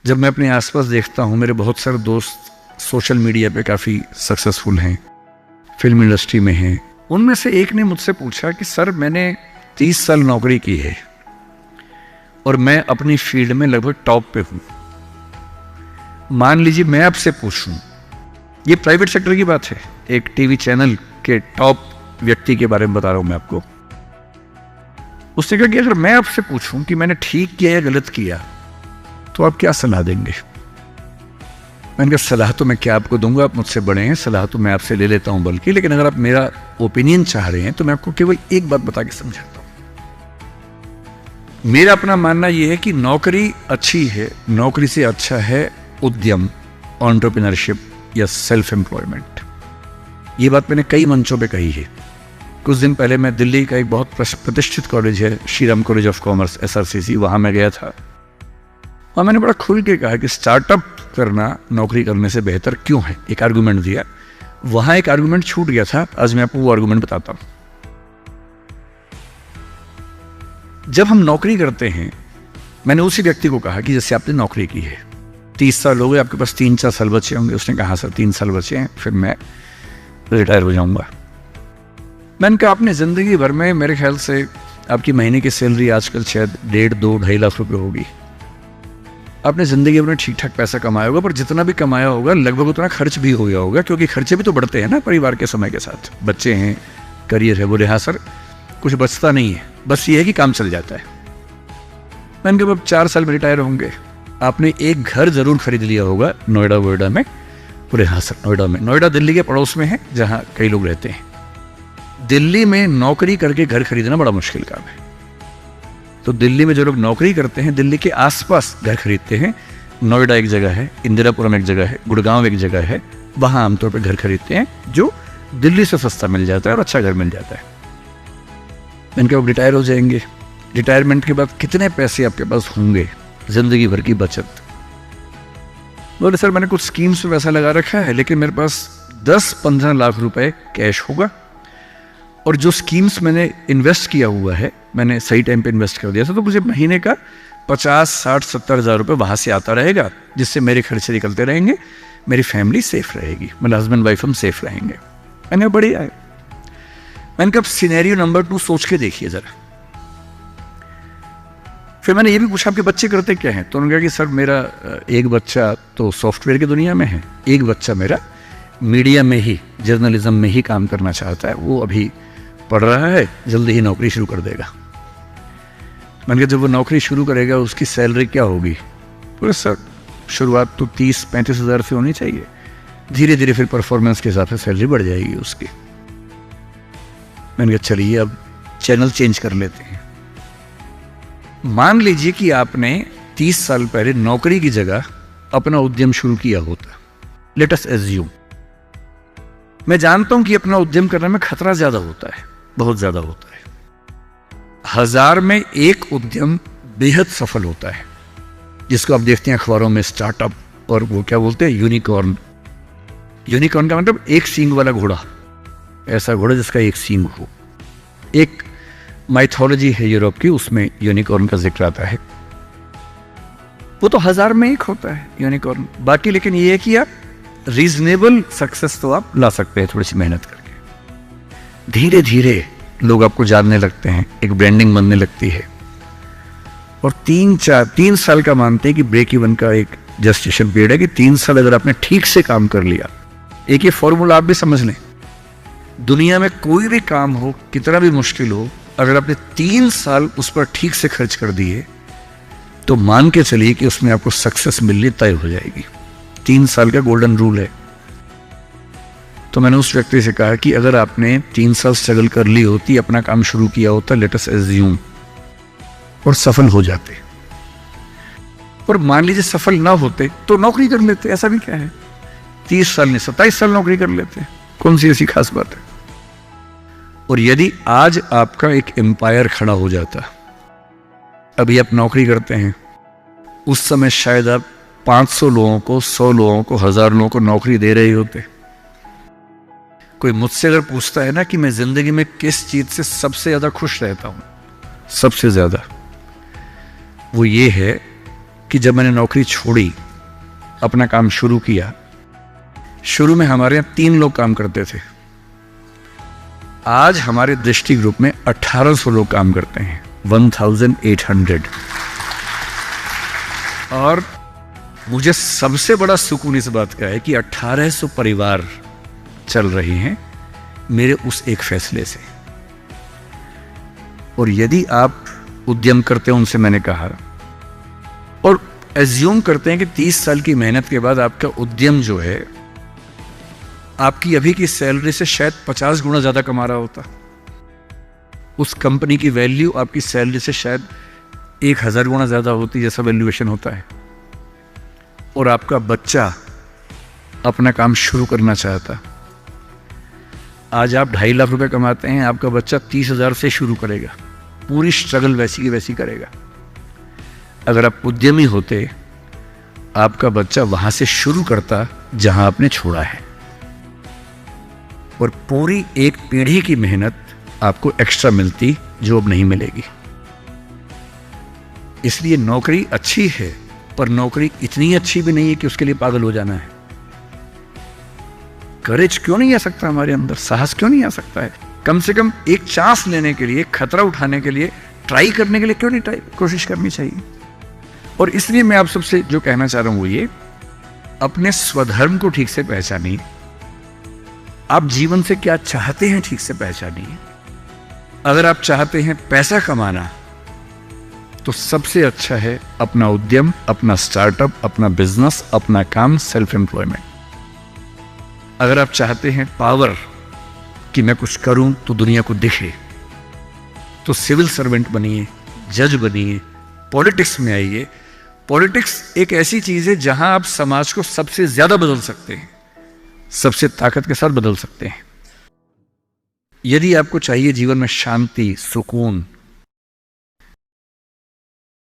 जब मैं अपने आसपास देखता हूँ, मेरे बहुत सारे दोस्त सोशल मीडिया पे काफ़ी सक्सेसफुल हैं, फिल्म इंडस्ट्री में हैं। उनमें से एक ने मुझसे पूछा कि सर, मैंने 30 साल नौकरी की है और मैं अपनी फील्ड में लगभग टॉप पे हूँ। मान लीजिए मैं आपसे पूछूं, ये प्राइवेट सेक्टर की बात है, एक टीवी चैनल के टॉप व्यक्ति के बारे में बता रहा हूं मैं आपको। उसने कहा कि अगर मैं आपसे पूछूं कि मैंने ठीक किया या गलत किया तो आप क्या सलाह देंगे? मैंने कहा सलाह तो मैं क्या आपको दूंगा, आप मुझसे बड़े हैं, सलाह तो मैं आपसे ले लेता हूं बल्कि, लेकिन अगर आप मेरा ओपिनियन चाह रहे हैं तो मैं आपको केवल एक बात बता के समझाता हूं। मेरा अपना मानना यह है कि नौकरी अच्छी है, नौकरी से अच्छा है उद्यम, एंटरप्रेन्योरशिप या सेल्फ एम्प्लॉयमेंट। ये बात मैंने कई मंचों पे कही है। कुछ दिन पहले मैं दिल्ली का एक बहुत प्रतिष्ठित कॉलेज है, Shriram college of commerce, SRCC, वहां मैं गया था और मैंने बड़ा खुल के कहा कि स्टार्टअप करना नौकरी करने से बेहतर क्यों है। एक आर्गुमेंट दिया, वहां एक आर्गुमेंट छूट गया था, आज मैं आपको वो आर्गुमेंट बताता हूं। जब हम नौकरी करते हैं, मैंने उसी व्यक्ति को कहा कि जैसे आपने नौकरी की है, 30 साल हो गए, आपके पास 3-4 साल बचे होंगे। उसने कहा सर 3 साल बचे हैं, फिर मैं रिटायर हो जाऊंगा। मैंने कहा आपने जिंदगी भर में, मेरे ख्याल से आपकी महीने की सैलरी आजकल शायद 1.5-2-2.5 लाख रुपए होगी। आपने जिंदगी भर में ठीक ठाक पैसा कमाया होगा, पर जितना भी कमाया होगा लगभग उतना खर्च भी हो गया होगा, क्योंकि खर्चे भी तो बढ़ते हैं ना परिवार के समय के साथ। बच्चे हैं, करियर है। बोले हाँ सर, कुछ बचता नहीं है, बस ये है कि काम चल जाता है। मैंने कहा अब 4 साल में रिटायर होंगे, आपने एक घर जरूर खरीद लिया होगा नोएडा वोएडा में। बोले हाँ सर, नोएडा में। नोएडा दिल्ली के पड़ोस में है, जहाँ कई लोग रहते हैं। दिल्ली में नौकरी करके घर खरीदना बड़ा मुश्किल काम है, तो दिल्ली में जो लोग नौकरी करते हैं, दिल्ली के आसपास घर खरीदते हैं। नोएडा एक जगह है, इंदिरापुरम एक जगह है, गुड़गांव एक जगह है, वहाँ आमतौर पर घर खरीदते हैं, जो दिल्ली से सस्ता मिल जाता है और अच्छा घर मिल जाता है। मैंने कहा रिटायर हो जाएंगे, रिटायरमेंट के बाद कितने पैसे आपके पास होंगे, जिंदगी भर की बचत? बोले सर मैंने कुछ स्कीम्स में पैसा लगा रखा है, लेकिन मेरे पास 10-15 लाख रुपए कैश होगा, और जो स्कीम्स मैंने इन्वेस्ट किया हुआ है, मैंने सही टाइम पे इन्वेस्ट कर दिया था, तो मुझे महीने का 50-60-70 हज़ार रुपये वहाँ से आता रहेगा, जिससे मेरे खर्चे निकलते रहेंगे, मेरी फैमिली सेफ रहेगी, मतलब हस्बैंड वाइफ हम सेफ रहेंगे। मैंने बढ़िया है। मैंने कहा सिनेरियो नंबर 2 सोच के देखिए जरा। फिर मैंने ये भी पूछा आपके बच्चे करते क्या हैं? तो उन्होंने कहा कि सर मेरा एक बच्चा तो सॉफ्टवेयर की दुनिया में है, एक बच्चा मेरा मीडिया में ही, जर्नलिज्म में ही काम करना चाहता है, वो अभी पढ़ रहा है, जल्दी ही नौकरी शुरू कर देगा। मैंने कहा जब वो नौकरी शुरू करेगा उसकी सैलरी क्या होगी? बोले सर शुरुआत तो 30-35 हज़ार से होनी चाहिए, धीरे धीरे फिर परफॉर्मेंस के हिसाब से सैलरी बढ़ जाएगी उसकी। मैंने कहा चलिए अब चैनल चेंज कर लेते हैं। मान लीजिए कि आपने 30 साल पहले नौकरी की जगह अपना उद्यम शुरू किया होता। लेट अस एज्यूम, मैं जानता हूं कि अपना उद्यम करने में खतरा ज्यादा होता है, बहुत ज्यादा होता है। 1000 में एक उद्यम बेहद सफल होता है, जिसको आप देखते हैं अखबारों में, स्टार्टअप, और वो क्या बोलते हैं, यूनिकॉर्न। यूनिकॉर्न का मतलब एक सींग वाला घोड़ा, ऐसा घोड़ा जिसका एक सींग हो। एक माइथोलॉजी है यूरोप की, उसमें यूनिकॉर्न का जिक्र आता है। वो तो 1000 में एक होता है यूनिकॉर्न। बाकी लेकिन ये है कि आप रीजनेबल सक्सेस तो आप ला सकते हैं थोड़ी सी मेहनत करके। धीरे धीरे लोग आपको जानने लगते हैं, एक ब्रांडिंग बनने लगती है, और 3 साल का मानते हैं कि ब्रेक इवन का एक जस्टिफिकेशन पीरियड है कि 3 साल अगर आपने ठीक से काम कर लिया। एक ये फॉर्मूला आप भी समझ लें, दुनिया में कोई भी काम हो, कितना भी मुश्किल हो, अगर आपने 3 साल उस पर ठीक से खर्च कर दिए तो मान के चलिए कि उसमें आपको सक्सेस मिलनी तय हो जाएगी। 3 साल का गोल्डन रूल है। तो मैंने उस व्यक्ति से कहा कि अगर आपने 3 साल स्ट्रगल कर ली होती, अपना काम शुरू किया होता, लेट अस एज्यूम, और सफल हो जाते, और मान लीजिए सफल ना होते तो नौकरी कर लेते, ऐसा भी क्या है, 30 साल नहीं 27 साल नौकरी कर लेते, कौन सी ऐसी खास बात है। और यदि आज आपका एक एम्पायर खड़ा हो जाता, अभी आप नौकरी करते हैं, उस समय शायद आप 500 लोगों को, 100 लोगों को, 1000 लोगों को नौकरी दे रहे होते। कोई मुझसे अगर पूछता है ना कि मैं जिंदगी में किस चीज से सबसे ज्यादा खुश रहता हूं, सबसे ज्यादा, वो ये है कि जब मैंने नौकरी छोड़ी, अपना काम शुरू किया, शुरू में हमारे यहाँ 3 लोग काम करते थे। आज हमारे दृष्टि ग्रुप में 1800 लोग काम करते हैं, 1800। और मुझे सबसे बड़ा सुकून इस बात का है कि 1800 परिवार चल रहे हैं मेरे उस एक फैसले से। और यदि आप उद्यम करते हो, उनसे मैंने कहा, और एज्यूम करते हैं कि 30 साल की मेहनत के बाद आपका उद्यम जो है आपकी अभी की सैलरी से शायद 50 गुना ज्यादा कमा रहा होता, उस कंपनी की वैल्यू आपकी सैलरी से शायद 1000 गुना ज्यादा होती, जैसा वैल्यूएशन होता है, और आपका बच्चा अपना काम शुरू करना चाहता। आज आप 2.5 लाख रुपए कमाते हैं, आपका बच्चा 30,000 से शुरू करेगा, पूरी स्ट्रगल वैसी की वैसी करेगा। अगर आप उद्यमी होते, आपका बच्चा वहां से शुरू करता जहां आपने छोड़ा है, और पूरी एक पीढ़ी की मेहनत आपको एक्स्ट्रा मिलती जो अब नहीं मिलेगी। इसलिए नौकरी अच्छी है, पर नौकरी इतनी अच्छी भी नहीं है कि उसके लिए पागल हो जाना है। करेज क्यों नहीं आ सकता हमारे अंदर, साहस क्यों नहीं आ सकता है? कम से कम एक चांस लेने के लिए, खतरा उठाने के लिए, ट्राई करने के लिए क्यों नहीं कोशिश करनी चाहिए? और इसलिए मैं आप सबसे जो कहना चाह रहा हूं वो ये, अपने स्वधर्म को ठीक से पहचानिए। आप जीवन से क्या चाहते हैं ठीक से पहचानिए। अगर आप चाहते हैं पैसा कमाना, तो सबसे अच्छा है अपना उद्यम, अपना स्टार्टअप, अपना बिजनेस, अपना काम, सेल्फ एम्प्लॉयमेंट। अगर आप चाहते हैं पावर, कि मैं कुछ करूं तो दुनिया को दिखे, तो सिविल सर्वेंट बनिए, जज बनिए, पॉलिटिक्स में आइए। पॉलिटिक्स एक ऐसी चीज है जहां आप समाज को सबसे ज्यादा बदल सकते हैं, सबसे ताकत के साथ बदल सकते हैं। यदि आपको चाहिए जीवन में शांति, सुकून,